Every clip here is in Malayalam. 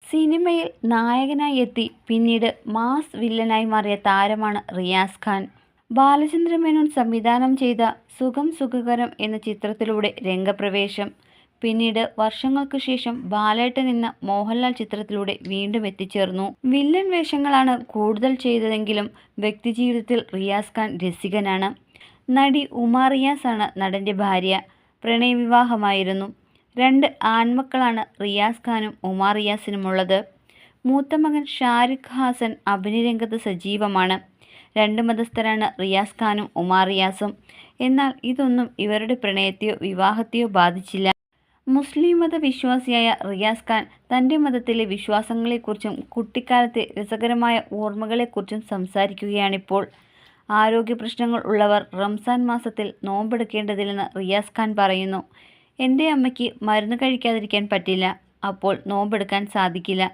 സിനിമയിൽ നായകനായി എത്തി പിന്നീട് മാസ് വില്ലനായി മാറിയ താരമാണ് റിയാസ് ഖാൻ. ബാലചന്ദ്ര മേനോൻ സംവിധാനം ചെയ്ത സുഖം സുഖകരം എന്ന ചിത്രത്തിലൂടെ രംഗപ്രവേശം. പിന്നീട് വർഷങ്ങൾക്കു ശേഷം ബാലേട്ടൻ എന്ന മോഹൻലാൽ ചിത്രത്തിലൂടെ വീണ്ടും എത്തിച്ചേർന്നു. വില്ലൻ വേഷങ്ങളാണ് കൂടുതൽ ചെയ്തതെങ്കിലും വ്യക്തിജീവിതത്തിൽ റിയാസ് ഖാൻ രസികനാണ്. നടി ഉമ റിയാസ് ആണ് നടന്റെ ഭാര്യ. പ്രണയവിവാഹമായിരുന്നു. 2 ആൺമക്കളാണ് റിയാസ് ഖാനും ഉമ റിയാസിനുമുള്ളത്. മൂത്ത മകൻ ഷാരിഖ് ഹാസൻ അഭിനയരംഗത്ത് സജീവമാണ്. 2 മതസ്ഥരാണ് റിയാസ് ഖാനും ഉമ റിയാസും. എന്നാൽ ഇതൊന്നും ഇവരുടെ പ്രണയത്തെയോ വിവാഹത്തെയോ ബാധിച്ചില്ല. മുസ്ലിം മത വിശ്വാസിയായ റിയാസ് ഖാൻ തന്റെ മതത്തിലെ വിശ്വാസങ്ങളെക്കുറിച്ചും കുട്ടിക്കാലത്തെ രസകരമായ ഓർമ്മകളെക്കുറിച്ചും സംസാരിക്കുകയാണിപ്പോൾ. ആരോഗ്യപ്രശ്നങ്ങൾ ഉള്ളവർ റംസാൻ മാസത്തിൽ നോമ്പെടുക്കേണ്ടതില്ലെന്ന് റിയാസ് ഖാൻ പറയുന്നു. "എന്റെ അമ്മയ്ക്ക് മരുന്ന് കഴിക്കാതിരിക്കാൻ പറ്റില്ല. അപ്പോൾ നോമ്പെടുക്കാൻ സാധിക്കില്ല."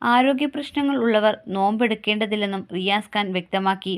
ആരോഗ്യപ്രശ്നങ്ങൾ ഉള്ളവർ നോമ്പെടുക്കേണ്ടതില്ലെന്നും റിയാസ് ഖാൻ വ്യക്തമാക്കി.